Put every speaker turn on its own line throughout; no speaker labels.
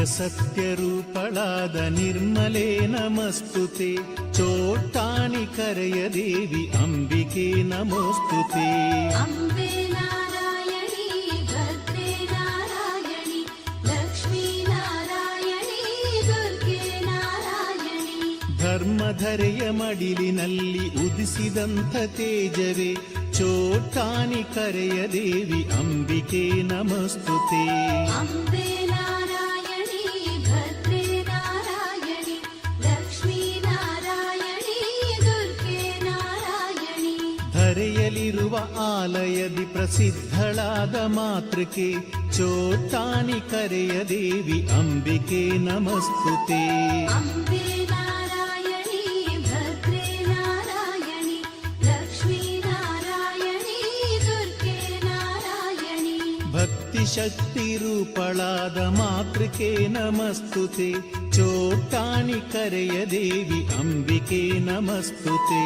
ಸತ್ಯರೂಪಳಾದ ನಿರ್ಮಲೇ ನಮಸ್ತುತೆ. ಚೋಟ್ಟಾಣಿ ಕರೆಯ ದೇವಿ ಅಂಬಿಕೆ ನಮೋಸ್ತುತೆ.
ಅಂಬೆ ನಾರಾಯಣಿ ಭದ್ರೇ ನಾರಾಯಣಿ ಲಕ್ಷ್ಮೀ ನಾರಾಯಣಿ ದುರ್ಗೆ ನಾರಾಯಣಿ.
ಧರ್ಮಧರೆಯ ಮಡಿಲಿನಲ್ಲಿ ಉದಿಸಿದಂಥ ತೇಜವೇ ಚೋಟ್ಟಾಣಿ ಕರೆಯ ದೇವಿ ಅಂಬಿಕೆ ನಮಸ್ತುತೆ.
ಅಂಬೆ ನಾರಾಯಣಿ ಭದ್ರೇ ನಾರಾಯಣಿ ಲಕ್ಷ್ಮೀ ನಾರಾಯಣಿ ದುರ್ಗೆ ನಾರಾಯಣಿ.
ಧರೆಯಲಿರುವ ಆಲಯದಿ ಪ್ರಸಿದ್ಧಳಾದ ಮಾತೃಕೆ ಚೋಟ್ಟಾಣಿ ಕರೆಯ ದೇವಿ ಅಂಬಿಕೆ ನಮಸ್ತುತೆ.
ಅಂಬೆ ನಾರಾಯಣಿ ಭದ್ರೇ ನಾರಾಯಣಿ ಲಕ್ಷ್ಮೀ ನಾರಾಯಣಿ ದುರ್ಗೆ ನಾರಾಯಣಿ.
ಭಕ್ತಿ ಶಕ್ತಿ ರೂಪಳಾದ ಮಾತೃಕೆ ನಮಸ್ತುತೆ. ಚೋಟ್ಟಾಣಿ ಕರೆಯ ದೇವಿ ಅಂಬಿಕೆ ನಮಸ್ತುತೆ.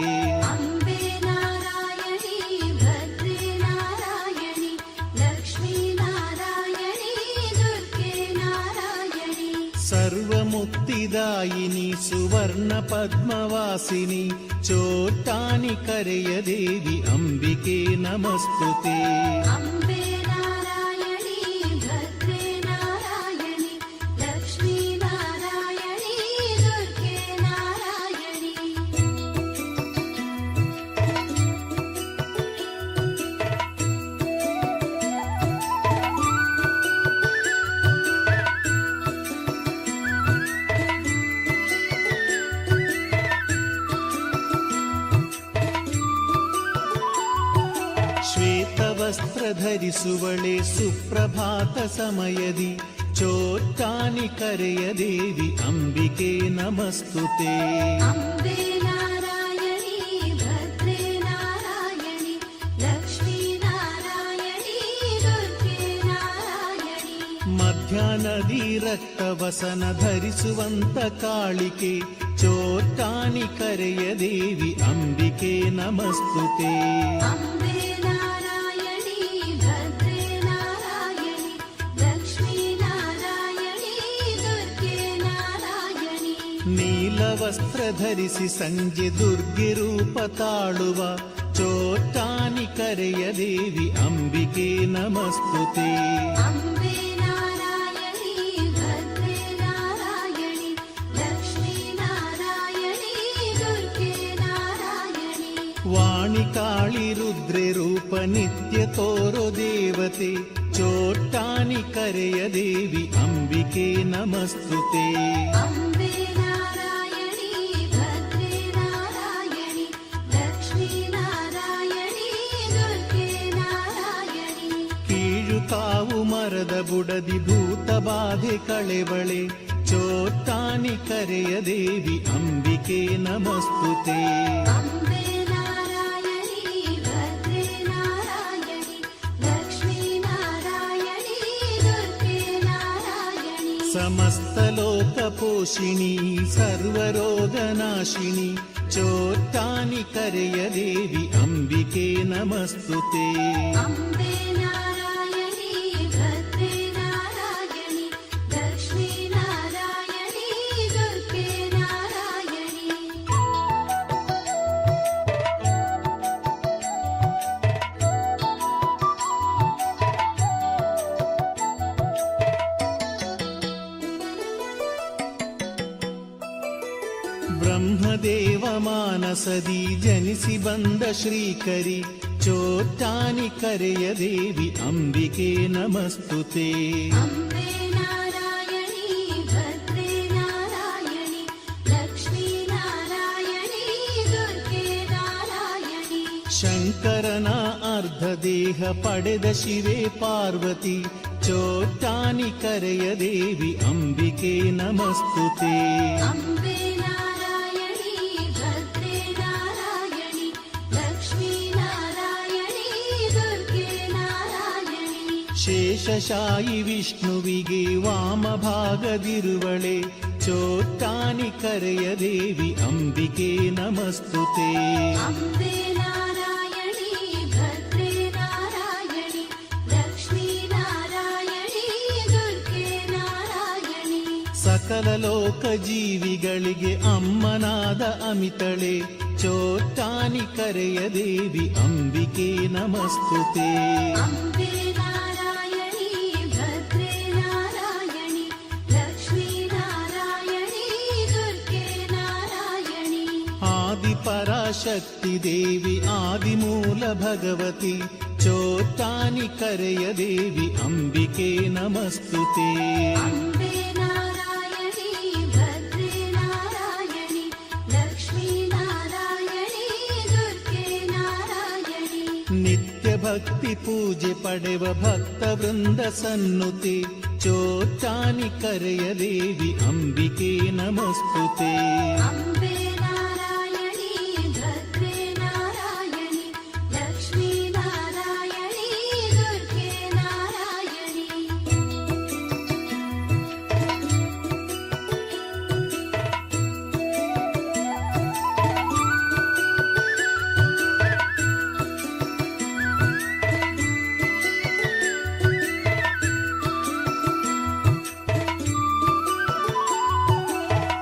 ಅಂಬೆ ನಾರಾಯಣಿ ಭದ್ರೇ ನಾರಾಯಣಿ ಲಕ್ಷ್ಮೀ ನಾರಾಯಣಿ ದುರ್ಗೆ ನಾರಾಯಣಿ.
ಸರ್ವಮುಕ್ತಿದಾಯಿನಿ ಸುವರ್ಣ ಪದ್ಮವಾಸಿನಿ ಚೋಟ್ಟಾಣಿ ಕರೆಯ ದೇವಿ ಅಂಬಿಕೆ ನಮಸ್ತುತೆ.
ಅಂಬೆ ನಾರಾಯಣಿ ಭದ್ರೇ ನಾರಾಯಣಿ ಲಕ್ಷ್ಮೀ ನಾರಾಯಣಿ ದುರ್ಗೆ ನಾರಾಯಣಿ.
ಶ್ವೇತವಸ್ತ್ರ ಧರಿಸುವಳೆ ಸುಪ್ರಭಾತ ಸಮಯದಿ ಚೋಟ್ಟಾಣಿ ಕರೆಯ ದೇವಿ ಅಂಬಿಕೆ ನಮಸ್ತುತೆ.
ಅಂಬೆ ನಾರಾಯಣಿ ಭದ್ರೇ ನಾರಾಯಣಿ ಲಕ್ಷ್ಮೀ ನಾರಾಯಣಿ ದುರ್ಗೆ ನಾರಾಯಣಿ.
ಮಧ್ಯಾಹ್ನದಿ ರಕ್ತವಸನ ಧರಿಸುವಂತ ಕಾಳಿಕೆ ಚೋಟ್ಟಾಣಿ ಕರೆಯ ದೇವಿ ಅಂಬಿಕೆ ನಮಸ್ತುತೆ.
ಅಂಬೆ ನಾರಾಯಣಿ ಭದ್ರೇ ನಾರಾಯಣಿ ಲಕ್ಷ್ಮೀ ನಾರಾಯಣಿ ದುರ್ಗೆ ನಾರಾಯಣಿ.
ನೀಲವಸ್ತ್ರ ಧರಿಸಿ ಸಂಜೆ ದುರ್ಗೆ ರೂಪ ತಾಳುವ ಚೋಟ್ಟಾಣಿ ಕರೆಯ ದೇವಿ ಅಂಬಿಕೆ ನಮಸ್ತುತೆ.
ಅಂಬೆ ನಾರಾಯಣಿ ಭದ್ರೇ ನಾರಾಯಣಿ ಲಕ್ಷ್ಮೀ ನಾರಾಯಣಿ ದುರ್ಗೆ ನಾರಾಯಣಿ.
ವಾಣಿ ಕಾಳಿ ರುದ್ರೆ ರೂಪ ನಿತ್ಯ ತೋರೋ ದೇವತೆ ಚೋಟ್ಟಾಣಿ ಕರೆಯ ದೇವಿ ಅಂಬಿಕೆ ನಮಸ್ತುತೆ.
ಅಂಬೆ ನಾರಾಯಣಿ ಭದ್ರೇ ನಾರಾಯಣಿ ಲಕ್ಷ್ಮೀ ನಾರಾಯಣಿ ದುರ್ಗೆ ನಾರಾಯಣಿ.
ಕೀಳು ಕಾವು ಮರದ ಬುಡದಿ ಭೂತ ಬಾಧೆ ಕಳೆಬಳೆ ಚೋಟ್ಟಾಣಿ ಕರೆಯ ದೇವಿ ಅಂಬಿಕೆ ನಮಸ್ತುತೆ.
ಅಂಬೆ ನಾರಾಯಣಿ ಭದ್ರೇ ನಾರಾಯಣಿ ಲಕ್ಷ್ಮೀ ನಾರಾಯಣಿ ದುರ್ಗೆ ನಾರಾಯಣಿ.
ಸಮಸ್ತ ಲೋಕ ಪೋಷಿಣಿ ಸರ್ವರೋಗನಾಶಿನಿ ಚೋಟ್ಟಾಣಿ ಕರೆಯ ದೇವಿ ಅಂಬಿಕೆ ನಮಸ್ತುತೆ.
ಅಂಬೆ ನಾರಾಯಣಿ ಭದ್ರೇ ನಾರಾಯಣಿ ಲಕ್ಷ್ಮೀ ನಾರಾಯಣಿ ದುರ್ಗೆ ನಾರಾಯಣಿ.
ಬ್ರಹ್ಮದೇವ ಮಾನಸದಿ ಜನಿಸಿ ಬಂದ ಶ್ರೀಕರಿ ಚೋಟ್ಟಾಣಿ ಕರೆಯ ದೇವಿ ಅಂಬಿಕೆ ನಮಸ್ತುತೆ.
ಅಂಬೆ ನಾರಾಯಣಿ ಭದ್ರೇ ನಾರಾಯಣಿ ಲಕ್ಷ್ಮೀ ನಾರಾಯಣಿ ದುರ್ಗೆ ನಾರಾಯಣಿ.
ಶಂಕರನ ಅರ್ಧ ದೇಹ ಪಡೆದ ಶಿವೆ ಪಾರ್ವತಿ ಚೋಟ್ಟಾಣಿ ಕರೆಯ ದೇವಿ ಅಂಬಿಕೆ ನಮಸ್ತುತೆ.
ಅಂಬೆ ನಾರಾಯಣಿ ಭದ್ರೇ ನಾರಾಯಣಿ ಲಕ್ಷ್ಮೀ ನಾರಾಯಣಿ ದುರ್ಗೆ ನಾರಾಯಣಿ.
ಶೇಷಶಾಯಿ ವಿಷ್ಣುವಿಗೆ ವಾಮಭಾಗದಿರುವಳೆ ಚೋಟ್ಟಾಣಿ ಕರೆಯ ದೇವಿ ಅಂಬಿಕೆ ನಮಸ್ತುತೆ.
ಅಂಬೆ ನಾರಾಯಣಿ ಭದ್ರೇ ನಾರಾಯಣಿ ಲಕ್ಷ್ಮೀ ನಾರಾಯಣಿ ದುರ್ಗೆ ನಾರಾಯಣಿ.
ಸಕಲ ಲೋಕ ಜೀವಿಗಳಿಗೆ ಅಮ್ಮನಾದ ಅಮಿತಳೆ ಚೋಟ್ಟಾನಿ ಕರೆಯ ದೇವಿ ಅಂಬಿಕೆ ನಮಸ್ತುತೆ.
अम्बे नारायणी भद्रे नारायणी लक्ष्मी नारायणी दुर्गे नारायणी.
ಆದಿಪರಾಶಕ್ತಿ ದೇವಿ ಆದಿಮೂಲ ಭಗವತಿ ಚೋಟ್ಟಾನಿ ಕರೆಯ ದೇವಿ ಅಂಬಿಕೆ ನಮಸ್ತುತೆ.
अम्बे नारायणी भद्रे नारायणी लक्ष्मी नारायणी दुर्गे नारायणी.
ನಿತ್ಯ ಭಕ್ತಿ ಪೂಜೆ ಪಡೆವ ಭಕ್ತ ವೃಂದ ಸನ್ನುತೆ ಚೋಟ್ಟಾನಿ ಕರೆಯ ದೇವಿ ಅಂಬಿಕೆ ನಮಸ್ತುತೆ.
अम्बे नारायणी भद्रे नारायणी लक्ष्मी नारायणी दुर्गे नारायणी.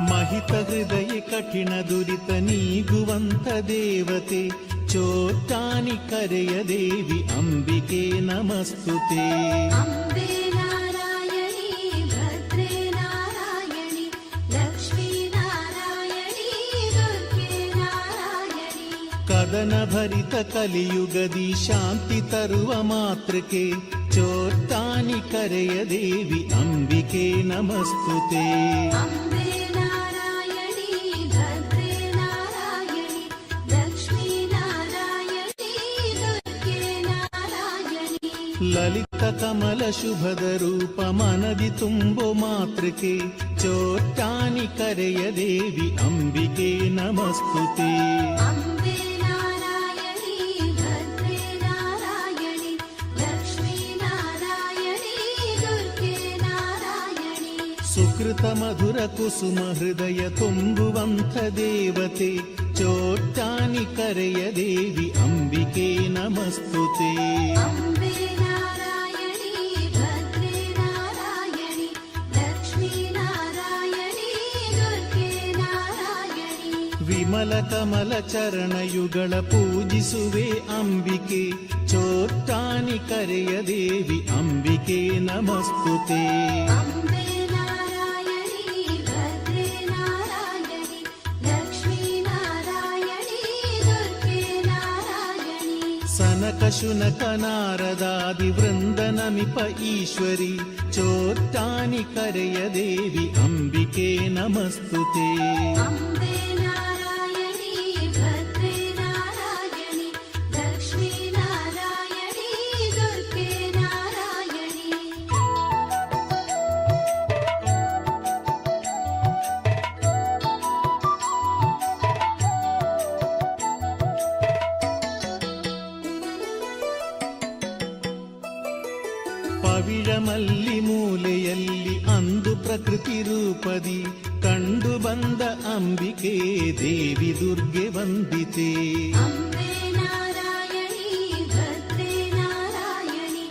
ಮಹಿತ ಹೃದಯ ಕಠಿಣ ದುರಿತ ನೀಗುವಂತ ದೇವತೆ ಚೋಟ್ಟಾನಿ ಕರೆಯ ದೇವಿ ಅಂಬಿಕೆ ನಮಸ್ತುತೆ.
अम्बे नारायणी भद्रे नारायणी लक्ष्मी नारायणी दुर्गे नारायणी.
ಕದನ ಭರಿತ ಕಲಿಯುಗದಿ ಶಾಂತಿ ತರುವ ಮಾತೃಕೆ ಚೋಟ್ಟಾನಿ ಕರೆಯ ದೇವಿ ಅಂಬಿಕೆ ನಮಸ್ತುತೆ.
अम्बे नारायणी भद्रे नारायणी लक्ष्मी नारायणी दुर्गे नारायणी.
ಲಲಿತ ಕಮಲ ಶುಭದ ರೂಪ ಮನದಿ ತುಂಬೋ ಮಾತೃಕೆ ಚೋಟ್ಟಾನಿ ಕರೆಯ ದೇವಿ ಅಂಬಿಕೆ ನಮಸ್ತುತೆ.
अम्बे नारायणी भद्रे नारायणी लक्ष्मी नारायणी दुर्गे नारायणी.
ಸುಕೃತ ಮಧುರ ಕುಸುಮ ಹೃದಯ ತುಂಬುವಂಥ ದೇವತೆ ಚೋಟ್ಟಾನಿ ಕರೆಯ ದೇವಿ ಅಂಬಿಕೆ ನಮಸ್ತುತೆ.
अम्बे नारायणी भद्रे नारायणी लक्ष्मी नारायणी दुर्गे नारायणी.
ವಿಮಲ ಕಮಲ ಚರಣಯುಗಳ ಪೂಜಿಸುವೆ ಅಂಬಿಕೆ ಚೋಟ್ಟಾನಿ ಕರೆಯ ದೇವಿ ಅಂಬಿಕೆ ನಮಸ್ತುತೆ.
अम्बे नारायणी भद्रे नारायणी लक्ष्मी नारायणी दुर्गे नारायणी.
ಸನಕ ಶುನಕ ನಾರದಾದಿ ವೃಂದ ನಮಿಪ ಈಶ್ವರಿ ಚೋಟ್ಟಾನಿ ಕರೆಯ ದೇವಿ ಅಂಬಿಕೆ ನಮಸ್ತುತೆ.
अम्बे नारायणी भद्रे नारायणी लक्ष्मी नारायणी दुर्गे नारायणी.
ಪವಿഴಮಲ್ಲಿ ಮೂಲೆಯಲ್ಲಿ ಅಂದು ಪ್ರಕೃತಿ ರೂಪದಿ ಕಂಡು ಬಂದ ಅಂಬಿಕೆ ದೇವಿ ದುರ್ಗೆ ವಂದಿತೆ.
अम्बे नारायणी भद्रे नारायणी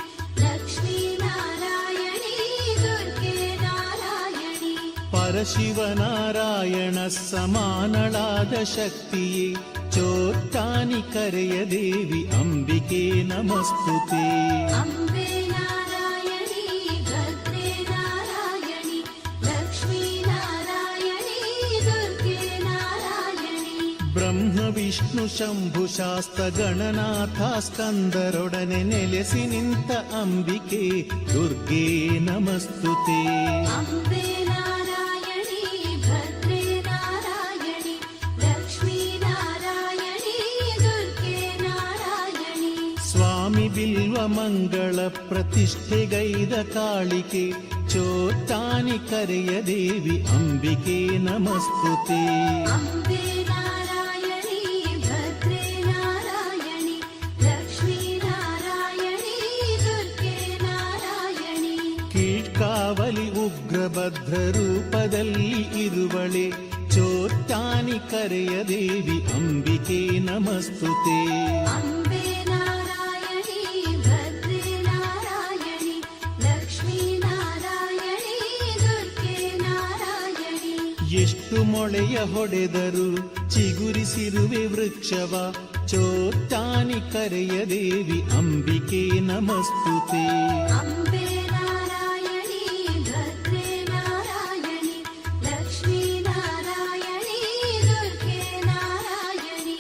लक्ष्मी नारायणी दुर्गे नारायणी.
ಪರಶಿವನಾರಾಯಣ ಸಮಾನಳಾದ ಶಕ್ತಿಯೇ ಚೋಟ್ಟಾನಿ ಕರೆಯ ದೇವಿ ಅಂಬಿಕೆ ನಮಸ್ತುತೆ.
अम्बे नारायणी भद्रे नारायणी लक्ष्मी नारायणी दुर्गे नारायणी.
ಬ್ರಹ್ಮ ವಿಷ್ಣು ಶಂಭು ಶಾಸ್ತ ಗಣನಾಥ ಸ್ಕಂದರೊಡನೆ ನೆಲೆಸಿ ನಿಂತ ಅಂಬಿಕೆ ದುರ್ಗೆ ನಮಸ್ತುತೆ.
अम्बे नारायणी भद्रे नारायणी लक्ष्मी नारायणी दुर्गे नारायणी.
ಸ್ವಾಮಿ ಬಿಲ್ವ ಮಂಗಳ ಪ್ರತಿಷ್ಠೆಗೈದ ಕಾಳಿಕೆ ಚೋಟ್ಟಾನಿ ಕರೆಯ ದೇವಿ ಅಂಬಿಕೆ ನಮಸ್ತುತೆ.
अम्बे नारायणी भद्रे नारायणी लक्ष्मी नारायणी दुर्गे नारायणी.
ಕೀಟ್ಕಾವಲಿ ಉಗ್ರಭದ್ರ ರೂಪದಲ್ಲಿ ಇರುವಳೆ ಚೋಟ್ಟಾನಿ ಕರೆಯ ದೇವಿ ಅಂಬಿಕೆ ನಮಸ್ತುತೆ.
अम्बे नारायणी भद्रे नारायणी लक्ष्मी नारायणी दुर्गे नारायणी.
ಎಷ್ಟು ಮೊಳೆಯ ಹೊಡೆದರು ಚಿಗುರಿಸಿರುವೆ ವೃಕ್ಷವ ಚೋಟ್ಟಾನಿ ಕರೆಯ ದೇವಿ ಅಂಬಿಕೆ ನಮಸ್ತುತೆ.
ಅಂಬೆ ನಾರಾಯಣಿ ಭದ್ರೇ ನಾರಾಯಣಿ ಲಕ್ಷ್ಮೀ ನಾರಾಯಣಿ ದುರ್ಗೆ ನಾರಾಯಣಿ.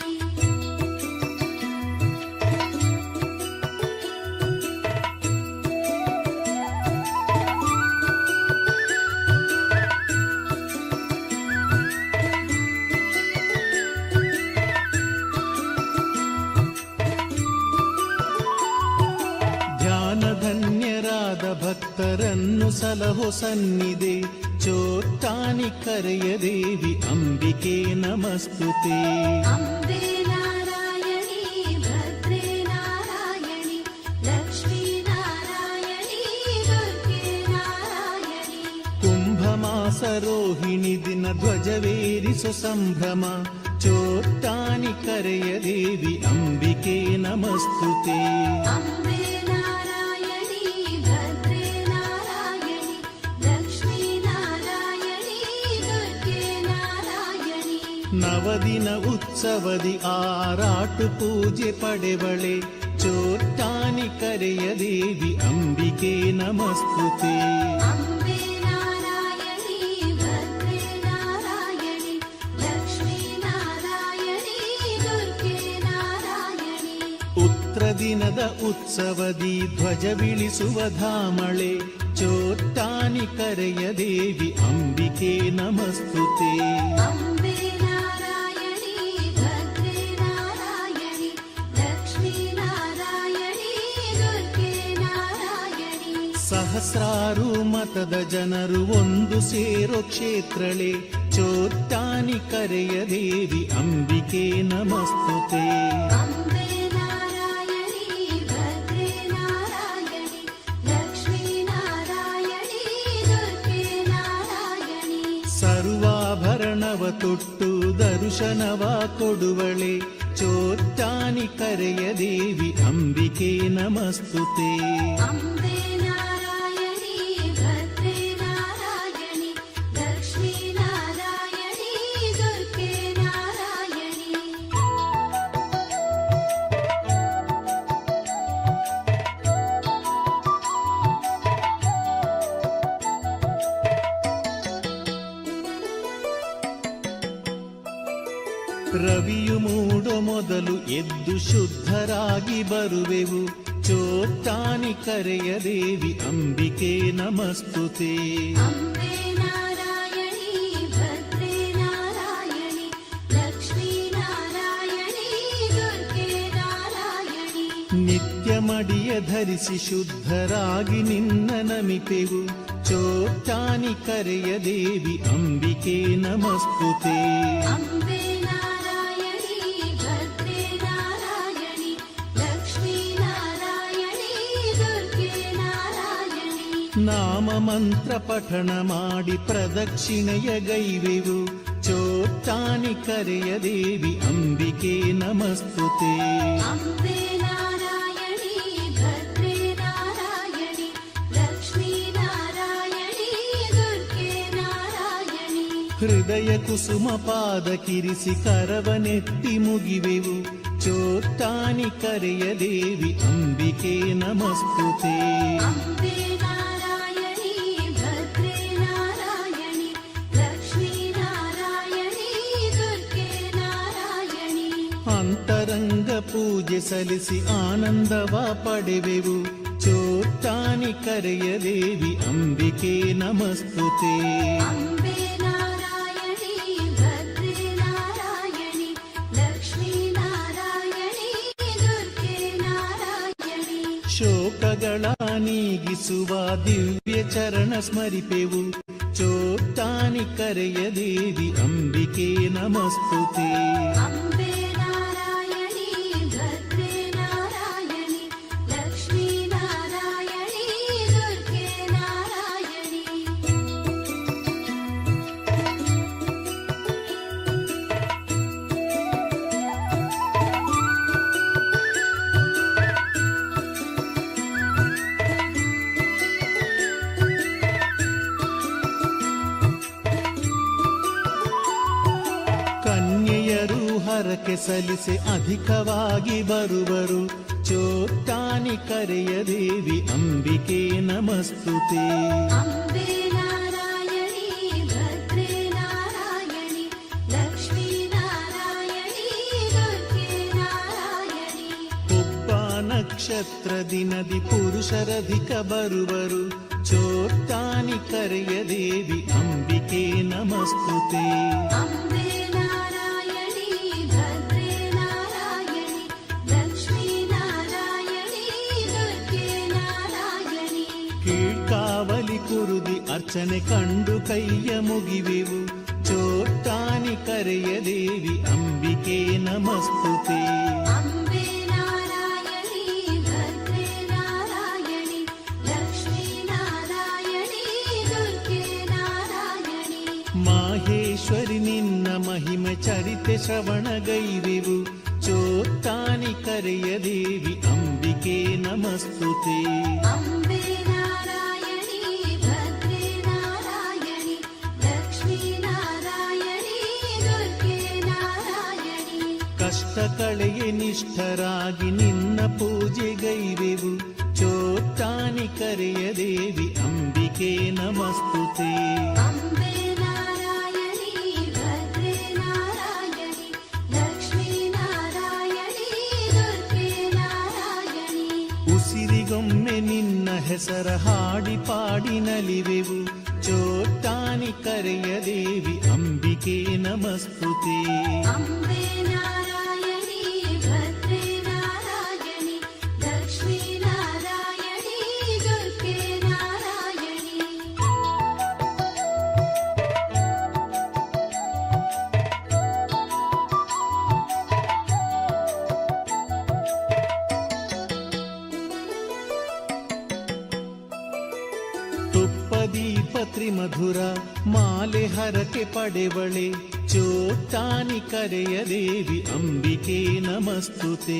ಧ್ಯಾನಧನ್ಯರಾದ ಭಕ್ತರನ್ನು ಸಲಹೋ ಸನ್ನಿಧೆ ಚೋಟ್ಟಾನಿ ಕರೆಯ ದೇವಿ ಅಂಬಿಕೆ ನಮಸ್ತುತೆ.
ಅಂಬೆ ನಾರಾಯಣಿ ಭದ್ರೇ ನಾರಾಯಣಿ ಲಕ್ಷ್ಮೀ ನಾರಾಯಣಿ ದುರ್ಗೆ ನಾರಾಯಣಿ.
ಕುಂಭಮಾಸ ರೋಹಿಣಿ ದಿನ ಧ್ವಜವೇರಿಸೋ ಸಂಭ್ರಮ ಚೋಟ್ಟಾನಿ ಕರೆಯ ದೇವಿ ಅಂಬಿಕೆ ನಮಸ್ತುತೆ.
ಅಂಬೆ ನಾರಾಯಣಿ ಭದ್ರೇ ನಾರಾಯಣಿ ಲಕ್ಷ್ಮೀ ನಾರಾಯಣಿ ದುರ್ಗೆ ನಾರಾಯಣಿ.
ನವದಿನ ಉತ್ಸವದಿ ಆರಾಟು ಪೂಜೆ ಪಡೆವಳೆ ಚೋಟ್ಟಾನಿ ಕರೆಯ ದೇವಿ ಅಂಬಿಕೆ ನಮಸ್ತುತೆ.
ಅಂಬೆ ನಾರಾಯಣಿ ಭದ್ರೇ ನಾರಾಯಣಿ ಲಕ್ಷ್ಮೀ ನಾರಾಯಣಿ ದುರ್ಗೆ ನಾರಾಯಣಿ.
ಉತ್ರ ದಿನದ ಉತ್ಸವದಿ ಧ್ವಜವಿಳಿಸುವ ಧಾಮಳೆ ಚೋಟ್ಟಾನಿ ಕರೆಯ ದೇವಿ ಅಂಬಿಕೆ ನಮಸ್ತುತೆ.
ಅಂಬೆ ನಾರಾಯಣಿ ಭದ್ರೇ ನಾರಾಯಣಿ ಲಕ್ಷ್ಮೀ ನಾರಾಯಣಿ ದುರ್ಗೆ ನಾರಾಯಣಿ.
ಸಹಸ್ರಾರು ಮತದ ಜನರು ಒಂದು ಸೇರೋ ಕ್ಷೇತ್ರಳೆ ಚೋಟ್ಟಾನಿ ಕರೆಯ ದೇವಿ ಅಂಬಿಕೆ ನಮಸ್ತುತೆ.
ಅಂಬೆ ನಾರಾಯಣಿ ಭದ್ರೇ ನಾರಾಯಣಿ ಲಕ್ಷ್ಮೀ ನಾರಾಯಣಿ ದುರ್ಗೆ ನಾರಾಯಣಿ.
ಸರ್ವಾಭರಣವ ತೊಟ್ಟು ದರ್ಶನವ ಕೊಡುವಳೆ ಚೋಟ್ಟಾನಿ ಕರೆಯ ದೇವಿ ಅಂಬಿಕೆ ನಮಸ್ತುತೆ.
ಅಂಬೆ ನಾರಾಯಣಿ ಭದ್ರೇ ನಾರಾಯಣಿ ಲಕ್ಷ್ಮೀ ನಾರಾಯಣಿ ದುರ್ಗೆ ನಾರಾಯಣಿ.
ರವಿಯು ಮೂಡೋ ಮೊದಲು ಎದ್ದು ಶುದ್ಧರಾಗಿ ಬರುವೆವು ಚೋಟ್ಟಾನಿ ಕರೆಯ ದೇವಿ ಅಂಬಿಕೆ ನಮಸ್ತುತೆ.
ಅಂಬೆ ನಾರಾಯಣಿ ಭದ್ರೇ ನಾರಾಯಣಿ ಲಕ್ಷ್ಮೀ ನಾರಾಯಣಿ ದುರ್ಗೆ ನಾರಾಯಣಿ.
ನಿತ್ಯ ಮಡಿಯ ಧರಿಸಿ ಶುದ್ಧರಾಗಿ ನಿನ್ನ ನಮಿಪೆವು ಚೋಟ್ಟಾನಿ ಕರೆಯ ದೇವಿ ಅಂಬಿಕೆ ನಮಸ್ತುತೆ.
ಅಂಬೆ ನಾರಾಯಣಿ ಭದ್ರೇ ನಾರಾಯಣಿ ಲಕ್ಷ್ಮೀ ನಾರಾಯಣಿ ದುರ್ಗೆ ನಾರಾಯಣಿ.
ನಾಮ ಮಂತ್ರ ಪಠಣ ಮಾಡಿ ಪ್ರದಕ್ಷಿಣೆಯ ಗೈವೆವು ಚೋಟ್ಟಾನಿ ಕರೆಯ ದೇವಿ ಅಂಬಿಕೆ ನಮಸ್ತುತೆ.
ಅಂಬೆ ನಾರಾಯಣಿ ಭದ್ರೇ ನಾರಾಯಣಿ ಲಕ್ಷ್ಮೀ ನಾರಾಯಣಿ ದುರ್ಗೆ ನಾರಾಯಣಿ.
ಹೃದಯ ಕುಸುಮ ಪಾದ ಕಿರಿಸಿ ಕರವನೆತ್ತಿ ಮುಗಿವೆವು ಚೋಟ್ಟಾನಿ ಕರೆಯ ದೇವಿ ಅಂಬಿಕೆ ನಮಸ್ತುತೆ.
ಅಂಬೆ ನಾರಾಯಣಿ ಭದ್ರೇ ನಾರಾಯಣಿ ಲಕ್ಷ್ಮೀ ನಾರಾಯಣಿ ದುರ್ಗೆ ನಾರಾಯಣಿ.
ಅಂತರಂಗ ಪೂಜೆ ಸಲ್ಲಿಸಿ ಆನಂದವ ಪಡೆವೆವು ಚೋಟ್ಟಾನಿ ಕರೆಯ ದೇವಿ ಅಂಬಿಕೆ ನಮಸ್ತುತೆ.
ಅಂಬೆ ನಾರಾಯಣಿ ಭದ್ರೇ ನಾರಾಯಣಿ ಲಕ್ಷ್ಮೀ ನಾರಾಯಣಿ ದುರ್ಗೆ ನಾರಾಯಣಿ.
ಶೋಕಗಳ ನೀಗಿಸುವ ದಿವ್ಯ ಚರಣ ಸ್ಮರಿಪೆವು ಚೋಟ್ಟಾನಿ ಕರೆಯ ದೇವಿ ಅಂಬಿಕೆ ನಮಸ್ತುತೆ.
ಅಂಬೆ ನಾರಾಯಣಿ ಭದ್ರೇ ನಾರಾಯಣಿ ಲಕ್ಷ್ಮೀ ನಾರಾಯಣಿ ದುರ್ಗೆ ನಾರಾಯಣಿ.
ಕೃಪಗೆ ಸಲ್ಲಿಸೆ ಅಧಿಕವಾಗಿ ಬರುವರು. ಚೋಟ್ಟಾನಿ ಕರೆಯ ದೇವಿ ಅಂಬಿಕೆ ನಮಸ್ತುತೆ.
ಅಂಬೆ ನಾರಾಯಣಿ ಭದ್ರೇ ನಾರಾಯಣಿ ಲಕ್ಷ್ಮೀ ನಾರಾಯಣಿ ದುರ್ಗೆ ನಾರಾಯಣಿ.
ಒಬ್ಬ ನಕ್ಷತ್ರ ದಿನದಿ ಪುರುಷರಧಿಕ ಬರುವರು. ಚೋಟ್ಟಾನಿ ಕರೆಯ ದೇವಿ ಅಂಬಿಕೆ ನಮಸ್ತುತೆ.
ಅಂಬೆ ನಾರಾಯಣಿ ಭದ್ರೇ ನಾರಾಯಣಿ ಲಕ್ಷ್ಮೀ ನಾರಾಯಣಿ ದುರ್ಗೆ ನಾರಾಯಣಿ.
ಕೀಳ್ಕಾವಲಿ ಕುರುದಿ ಅರ್ಚನೆ ಕಂಡು ಕೈಯ ಮುಗಿವೆವು. ಚೋಟ್ಟಾನಿ ಕರೆಯ ದೇವಿ ಅಂಬಿಕೆ ನಮಸ್ತುತೆ.
ಅಂಬೆ ನಾರಾಯಣಿ ಭದ್ರೇ ನಾರಾಯಣಿ ಲಕ್ಷ್ಮೀ ನಾರಾಯಣಿ ದುರ್ಗೆ ನಾರಾಯಣಿ.
ಮಾಹೇಶ್ವರಿ ನಿನ್ನ ಮಹಿಮೆ ಚರಿತೆ ಶ್ರವಣಗೈವೆವು. ಚೋಟ್ಟಾನಿ ಕರೆಯ ದೇವಿ ಅಂಬಿಕೆ ನಮಸ್ತುತೆ.
ಅಂಬೆ ನಾರಾಯಣಿ ಭದ್ರೇ ನಾರಾಯಣಿ ಲಕ್ಷ್ಮೀ ನಾರಾಯಣಿ ದುರ್ಗೆ ನಾರಾಯಣಿ.
ಕಷ್ಟ ಕಳೆಯ ನಿಷ್ಠರಾಗಿ ನಿನ್ನ ಪೂಜೆಗೈವೆವು. ಚೋಟ್ಟಾನಿ ಕರೆಯ ದೇವಿ ಅಂಬಿಕೆ ನಮಸ್ತುತೆ.
ಅಂಬೆ ನಾರಾಯಣಿ ಭದ್ರೇ ನಾರಾಯಣಿ ಲಕ್ಷ್ಮೀ ನಾರಾಯಣಿ ದುರ್ಗೆ ನಾರಾಯಣಿ.
ಉಸಿರಿಗೊಮ್ಮೆ ನಿನ್ನ ಹೆಸರ ಹಾಡಿ ಪಾಡಿ ನಲಿವೆವು. ಚೋಟ್ಟಾನಿ ಕರೆಯ ದೇವಿ ಅಂಬಿಕೆ ನಮಸ್ತುತೆ.
ಅಂಬೆ ನಾರಾಯಣಿ ಭದ್ರೇ ನಾರಾಯಣಿ ಲಕ್ಷ್ಮೀ ನಾರಾಯಣಿ ದುರ್ಗೆ ನಾರಾಯಣಿ.
ತುಪ್ಪದೀಪತ್ರಿ ಮಧುರ ಮಾಲೆ ಹರಕೆ ಪಡೆವಳೆ. ಚೋಟ್ಟಾನಿ ಕರೆಯ ದೇವಿ ಅಂಬಿಕೆ ನಮಸ್ತುತೆ.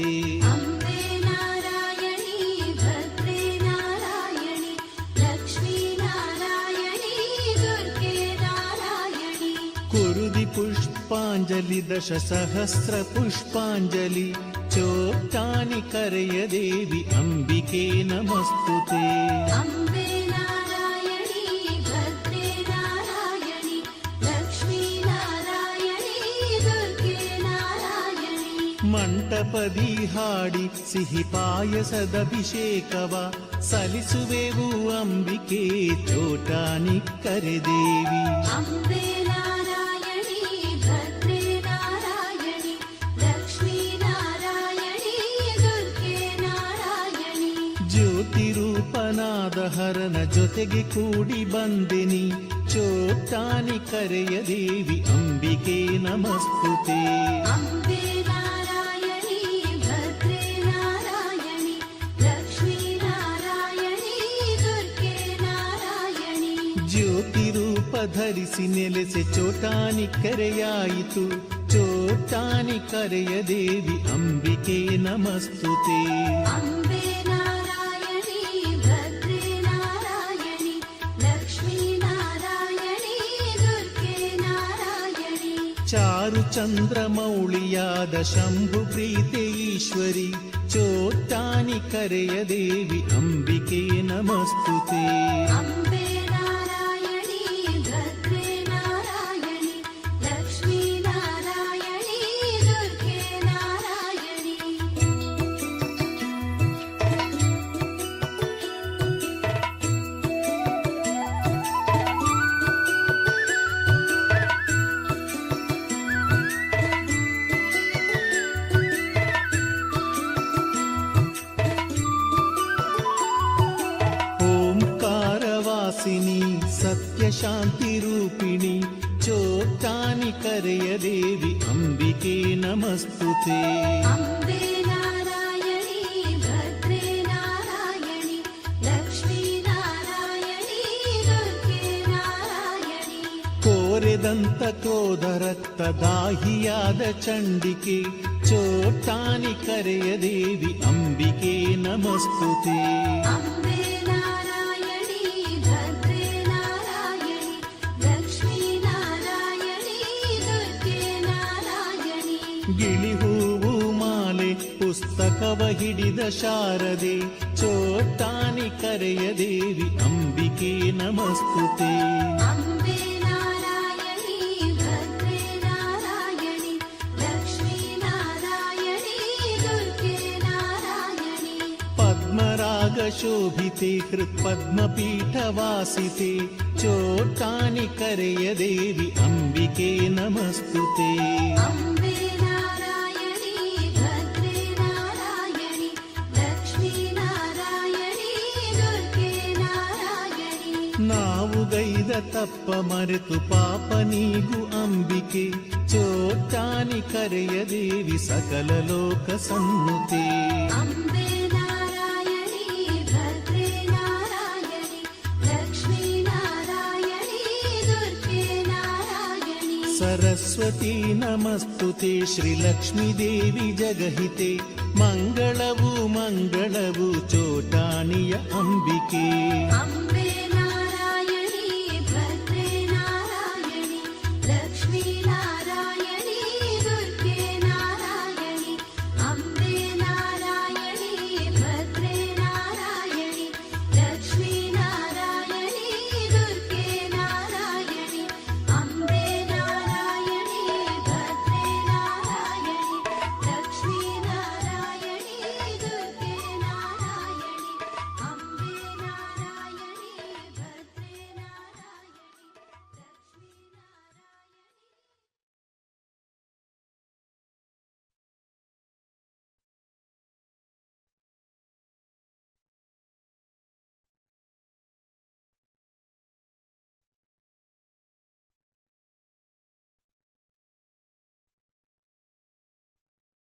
ಅಂಬೆ ನಾರಾಯಣಿ ಭದ್ರೇ ನಾರಾಯಣಿ ಲಕ್ಷ್ಮೀ ನಾರಾಯಣಿ ದುರ್ಗೆ ನಾರಾಯಣಿ.
ಕುರುದಿ ಪುಷ್ಪಾಂಜಲಿ ದಶ ಸಹಸ್ರ ಪುಷ್ಪಾಂಜಲಿ. ಚೋಟ್ಟಾನಿ ಕರೆಯ ದೇವಿ ಅಂಬಿಕೆ ನಮಸ್ತುತೆ.
ಅಂಬೆ ನಾರಾಯಣಿ ಭದ್ರೇ ನಾರಾಯಣಿ ಲಕ್ಷ್ಮೀ ನಾರಾಯಣಿ ದುರ್ಗೆ ನಾರಾಯಣಿ.
ಮಂಟಪದಿ ಹಾಡಿ ಸಿಹಿ ಪಾಯಸದಭಿಷೇಕವ ಸಲ್ಲಿಸುವೆವು ಅಂಬಿಕೆ. ಚೋಟ್ಟಾನಿ ಕರೆ ದೇವಿ.
ಅಂಬೆ ನಾರಾಯಣಿ ಭದ್ರೇ ನಾರಾಯಣಿ ಲಕ್ಷ್ಮೀ ನಾರಾಯಣಿ ದುರ್ಗೆ ನಾರಾಯಣಿ.
ಜ್ಯೋತಿ ರೂಪನಾದ ಹರನ ಜೊತೆಗೆ ಕೂಡಿ ಬಂದೆನಿ. ಚೋಟ್ಟಾನಿ ಕರೆಯ ದೇವಿ ಅಂಬಿಕೆ ನಮಸ್ತುತೆ.
ಅಂಬೆ ನಾರಾಯಣಿ ಭದ್ರೇ ನಾರಾಯಣಿ ಲಕ್ಷ್ಮೀ ನಾರಾಯಣಿ ದುರ್ಗೆ ನಾರಾಯಣಿ.
ಜ್ಯೋತಿ ರೂಪ ಧರಿಸಿ ನೆಲೆಸೆ ಚೋಟ್ಟಾನಿ ಕರೆಯಾಯಿತು. ಚೋಟ್ಟಾನಿ ಕರೆಯ ದೇವಿ ಅಂಬಿಕೆ ನಮಸ್ತುತೆ.
ಅಂಬೆ ನಾರಾಯಣಿ ಭದ್ರೇ ನಾರಾಯಣಿ ಲಕ್ಷ್ಮೀ ನಾರಾಯಣಿ ದುರ್ಗೆ ನಾರಾಯಣಿ.
ಚಾರು ಚಂದ್ರಮೌಳಿಯಾದ ಶಂಭು ಪ್ರೀತೆ ಈಶ್ವರಿ. ಚೋಟ್ಟಾನಿ ಕರೆಯ ದೇವಿ ಅಂಬಿಕೆ ನಮಸ್ತುತೆ.
ಅಂಬೆ ನಾರಾಯಣಿ ಭದ್ರೇ ನಾರಾಯಣಿ ಲಕ್ಷ್ಮೀ ನಾರಾಯಣಿ ದುರ್ಗೆ ನಾರಾಯಣಿ.
ಓಂಕಾರವಾಸಿನಿ ಸತ್ಯ ಶಾಂತಿ ರೂಪಿಣಿ. ಚೋಟ್ಟಾನಿ ಕರೆಯ ದೇವಿ ಅಂಬಿಕೆ ನಮಸ್ತುತೆ.
ಅಂಬೆ ನಾರಾಯಣಿ ಭದ್ರೇ ನಾರಾಯಣಿ ಲಕ್ಷ್ಮೀ ನಾರಾಯಣಿ ದುರ್ಗೆ ನಾರಾಯಣಿ.
ಕೋರೆದಂತ ಕ್ರೋಧ ರಕ್ತ ದಾಹಿಯಾದ ಚಂಡಿಕೆ. ಚೋಟ್ಟಾನಿ ಕರೆಯ ದೇವಿ ಅಂಬಿಕೆ ನಮಸ್ತುತೆ.
ಅಂಬೆ ನಾರಾಯಣಿ ಭದ್ರೇ ನಾರಾಯಣಿ ಲಕ್ಷ್ಮೀ ನಾರಾಯಣಿ ದುರ್ಗೆ ನಾರಾಯಣಿ.
ಗಿಳಿಹೂ ಶಂಖವ ಹಿಡಿದ ಶಾರದೆ ಚೋಟಾನಿ ಕರೆಯ ದೇವಿ ಅಂಬಿಕೆ ನಮಸ್ತುತೆ.
अम्बे नारायणी भद्रे नारायणी लक्ष्मी नारायणी दुर्गे नारायणी
ಪದ್ಮರಾಗ ಶೋಭಿತೆ ಹೃತ್ಪದ್ಮಪೀಠವಾಸಿತೆ ಚೋಟಾನಿ ಕರೆಯ ದೇವಿ ಅಂಬಿಕೆ ನಮಸ್ತುತೆ.
अम्बे नारायणी भद्रे नारायणी लक्ष्मी नारायणी दुर्गे नारायणी
ನಾವು ಗೈದ ತಪ್ಪ ಮರೆತು ಪಾಪ ನೀಗು ಅಂಬಿಕೆ ಚೋಟಾನಿ ಕರೆಯ ದೇವಿ ಸಕಲ ಲೋಕ ಸನ್ನುತೆ.
अम्बे नारायणी भद्रे नारायणी लक्ष्मी नारायणी दुर्गे नारायणी
ಸರಸ್ವತಿ ನಮಸ್ತುತೆ ಶ್ರೀಲಕ್ಷ್ಮೀ ದೇವಿ ಜಗಹಿತೆ ಮಂಗಳವು ಮಂಗಳವು ಚೋಟಾನಿಯ ಅಂಬಿಕೆ.